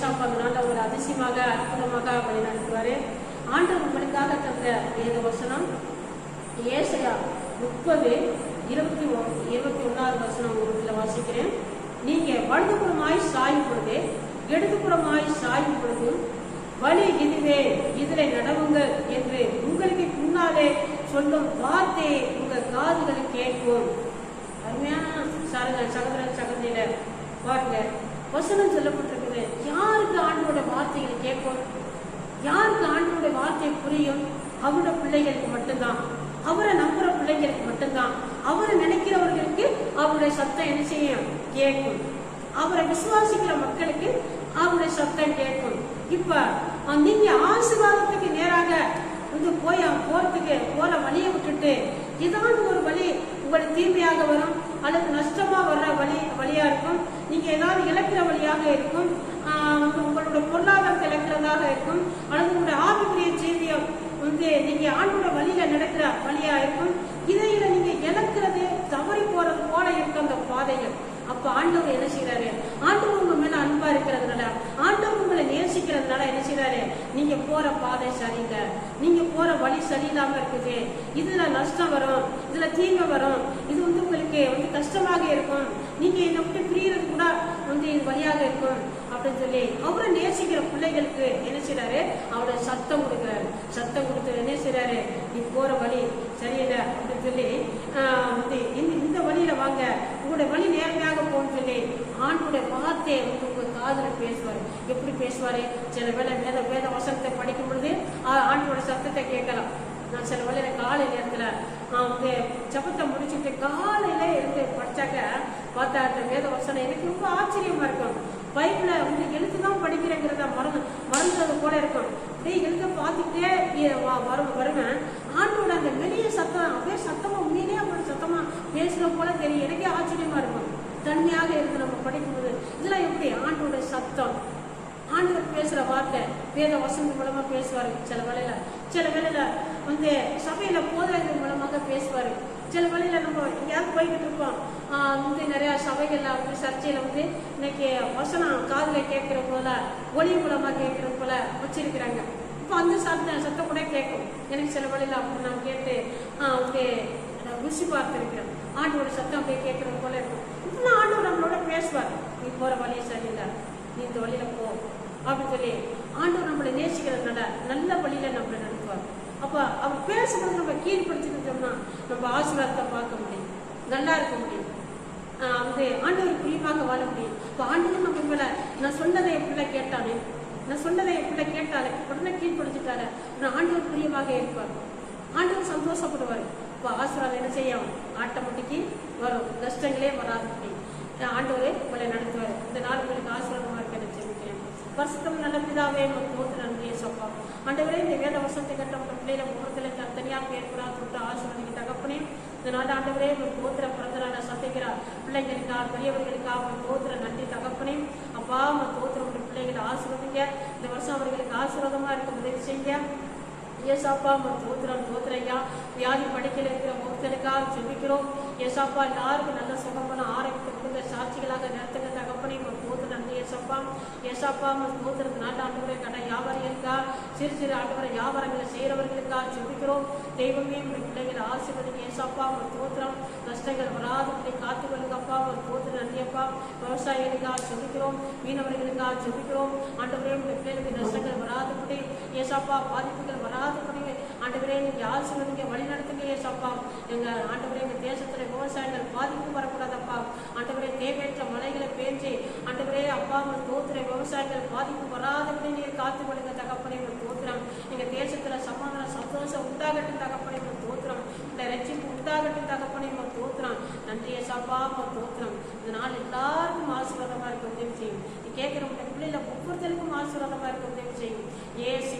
ஏசாப்பா அந்த நாளில் உங்களை அதிசயமாக அற்புதமாக வழி நடத்துவார். ஆண்டவர் உங்களுக்காக தந்த வேத வசனம் ஏசாயா 30:21 உங்களுக்கு வாசிக்கிறேன். நீங்க வலதுபுறமாய் சாயும் பொழுது இடதுபுறமாய் சாயும் பொழுது வழி இதுவே, இதில் நடவுங்கள் என்று உங்களுக்கு முன்னாலே சொல்லும் வார்த்தையை உங்கள் காதுகளை கேட்கும். அருமையான சகோதர சகோதரியில பாருங்க, வசனம் சொல்லப்பட்டிருக்குது. யாருக்கு ஆண்டோட வார்த்தைகளை கேட்கும்? யாருக்கு ஆண்டோட வார்த்தை புரியும்? அவரோட பிள்ளைகளுக்கு மட்டும்தான், அவரை நம்புற பிள்ளைகளுக்கு மட்டும்தான், அவரை நினைக்கிறவர்களுக்கு அவருடைய சத்தம் என்ன செய்யும்? கேட்கும். அவரை விசுவாசிக்கிற மக்களுக்கு அவருடைய சத்தம் கேட்கும். இப்ப நீங்க ஆசீர்வாதத்துக்கு நேராக வந்து போறதுக்கு போற வழியை விட்டுட்டு ஏதாவது ஒரு வழி உங்களுக்கு தீமையாக வரும், அல்லது நஷ்டமா வர்ற வழியா இருக்கும், நீங்க ஏதாவது இழக்கிற வழியாக இருக்கும், உங்களோட பொருளாதாரத்தை இழக்கிறதாக இருக்கும், அல்லது உங்களுடைய ஆவிக்குரிய செய்தியை வந்து நீங்க ஆண்டோட வழியில நடக்கிற வழியா இருக்கும். இதையில நீங்க இழக்கிறது தவறி போறது போல இருக்கும் அந்த பாதைகள். அப்ப ஆண்டவர் என்ன செய்யறாரு? ஆண்டவர் உங்க மேல அன்பா இருக்கிறதுனால, ஆண்டவர் உங்களை நேசிக்கிறதுனால என்ன செய்யறாரு? நீங்க போற பாதை சரியில்லை, நீங்க போற வழி சரியில்லாம இருக்குது, இதுல நஷ்டம் வரும், இதுல தீமை வரும், இது வந்து உங்களுக்கு வந்து கஷ்டமாக இருக்கும், நீங்க என்னை விட்டு பிரியறது கூட வந்து இது வழியாக இருக்கும் அப்படின்னு சொல்லி அவரை நேசிக்கிற பிள்ளைகளுக்கு என்ன செய்யறாரு? அவரோட சத்தம் கொடுக்குறாரு. சத்தம் கொடுத்து என்ன செய்யறாரு? நீ போற வழி சரியில்லை அப்படின்னு சொல்லி இந்த வழியில வாங்க, உங்களுடைய வழி நேர்மையாக போன்னு சொல்லி ஆண்டோட வார்த்தையை வந்து உங்க காதுல பேசுவாரு. எப்படி பேசுவாரு? சில வேளை வேத வசனத்தை படிக்கும் பொழுது ஆண்டோட சத்தத்தை கேட்கலாம். நான் சில வேளையில காலை நேரத்துல வந்து ஜபத்தை முடிச்சுட்டு காலையில இருந்து படிச்சாக்க பார்த்தா அந்த வேத வசனம் எனக்கு ரொம்ப ஆச்சரியமா இருக்கும். பைபிள வந்து எழுத்துதான் படிக்கிறேங்கிறத மறந்துறது போல இருக்கும். அப்படியே எழுத பார்த்துக்கிட்டே வருவேன். ஆண்டோட அந்த வெளிய சத்தம் அப்படியே சத்தமா உண்மையிலேயே அவரோட சத்தமா பேசுற போல தெரியும். எனக்கே ஆச்சரியமா இருக்கும். தனியாக இருந்து நம்ம படிக்கும்போது இதெல்லாம் எப்படி ஆண்டோட சத்தம், ஆண்டவர் பேசுற வார்த்தை வேத வசனம் மூலமா பேசுவாரு. சில வேளையில வந்து சபையில போதகர்கள் மூலமாக பேசுவாரு. சில வேளையில நம்ம எங்கேயாவது போய்கிட்டு இருப்போம், வந்து நிறைய சபைகள்ல வந்து சர்ச்சையில வந்து இன்னைக்கு வசனம் காதுல கேட்கிற போல ஒளி மூலமா கேட்கறது போல வச்சிருக்கிறாங்க. இப்போ அந்த சத்தம் கூட கேட்கும். எனக்கு சில வேளையில அப்படி நான் கேட்டு வந்து ருசி பார்த்திருக்கிறேன். ஆண்டோட சத்தம் அப்படியே கேட்கறது போல இருக்கும். இப்பெல்லாம் ஆண்டவர் நம்மளோட பேசுவார். நீ போற வழியை சரியில்லை, நீ இந்த வழியில போ அப்படின்னு சொல்லி ஆண்டவர் நம்மளை நேசிக்கிறதுனால நல்ல வழியில நம்மளை நடத்துவார். அப்ப அவர் பேசும்போது நம்ம கீழ்படுத்திக்கிட்டோம்னா நம்ம ஆசீர்வாதத்தை பார்க்க முடியும், நல்லா இருக்க முடியும், வந்து ஆண்டவர் பிரியமாக வாழ முடியும். இப்போ ஆண்டவர் நம்ம மேல நான் சொன்னதை என் பிள்ளை கேட்டாலே உடனே கீழ்படுத்திட்டாரு, ஆண்டவர் பிரியமாக இருப்பார், ஆண்டவர் சந்தோஷப்படுவார். இப்போ ஆசீர்வாதம் என்ன செய்யும்? ஆட்டோமேட்டிக்கு வரும், கஷ்டங்களே வராது. ஆண்டவரே உங்களை நடத்துவார். இந்த நாள் உங்களுக்கு ஆசீர்வாதமா இருக்க நினைச்சிருக்கேன். வருஷத்தும் நல்ல பிதாவே உங்களுக்கு நன்றியை சொப்பா. ஆண்டவரே இந்த வேத வருஷத்தை கட்ட உங்க பிள்ளைல முகத்துல தனியா பேர்க்கூடா தொட்டு ஆசீர்வாதிக்கு தகப்பனே. இந்த நாள் ஆண்டவரே உங்களுக்கு கோத்திர பிறந்தநாள சந்திக்கிறார் பிள்ளைங்களுக்கா பெரியவர்களுக்கா உங்களுக்கு கோத்திர நன்றி தகப்பனே. அப்பா உங்க கோத்திர உங்க பிள்ளைகளை ஆசீர்வதிங்க. இந்த வருஷம் அவர்களுக்கு ஆசீர்வாதமா இருக்க உதவி செய்யுங்க. ஏசாப்பா தோத்திரையா வியாதி படிக்கல இருக்கிற முகத்திற்காக ஜெபிக்கிறோம். ஏசாப்பா எல்லாருக்கும் நல்ல சுகமான ஆரோக்கியத்தை கொடுங்க, சாட்சிகளாக நடத்துங்க தகப்பனை தோத்து நன்றி. ஏசாப்பா தோத்துறது நாட்டு ஆண்டவரை கடை வியாபாரிகளுக்கா சிறு ஆண்டவரை வியாபாரங்களை செய்கிறவர்களுக்கா ஜெபிக்கிறோம். தெய்வமே உங்களுடைய பிள்ளைகளை ஆசீர்வதிங்க. ஏசாப்பா தோத்திரம் நஷ்டங்கள் வராதபடி காத்துக்கொள்ளுங்கப்பா. தோத்து நன்றியப்பா. விவசாயிகளுக்கா ஜெபிக்கிறோம், மீனவர்களுக்கா ஜெபிக்கிறோம். ஆண்டவரே உங்களுடைய பிள்ளைகளுக்கு நஷ்டங்கள் வராதபடி, ஏசாப்பா பாதிப்புகள் வராதபடி ஆண்டவரே நீங்க ஆசீர்வதிங்க, வழி நடத்துங்க. ஏசாப்பா எங்க ஆண்டவரே எங்க தேசத்துல விவசாயிகள் பாதிப்பு வரக்கூடாதப்பா. ஆண்டவரே தேவையற்ற மழைகளை பேஞ்சு ஆண்டவரே அப்பா தோத்துற விவசாயிகள் பாதிப்பு வராதபடி நீங்க காத்துக்கொள்ளுங்க தகப்பனை தோத்திரம். எங்க தேசத்துல சமாதான சந்தோஷம் உண்டாகட்டும் தகப்பனை தோத்திரம். இந்த ரட்சிப்பு உண்டாகட்டும் தகப்பனை தோத்திரம். நன்றி ஏசாப்பா தோத்திரம். இந்த நாள் எல்லாருக்கும் ஆசீர்வாதமா இருக்க உதவி செய்யும். நீ கேட்கிற பிள்ளைல ஒவ்வொருத்தருக்கும் ஆசீர்வாதமா இருக்க உதவி செய்யும். ஏசி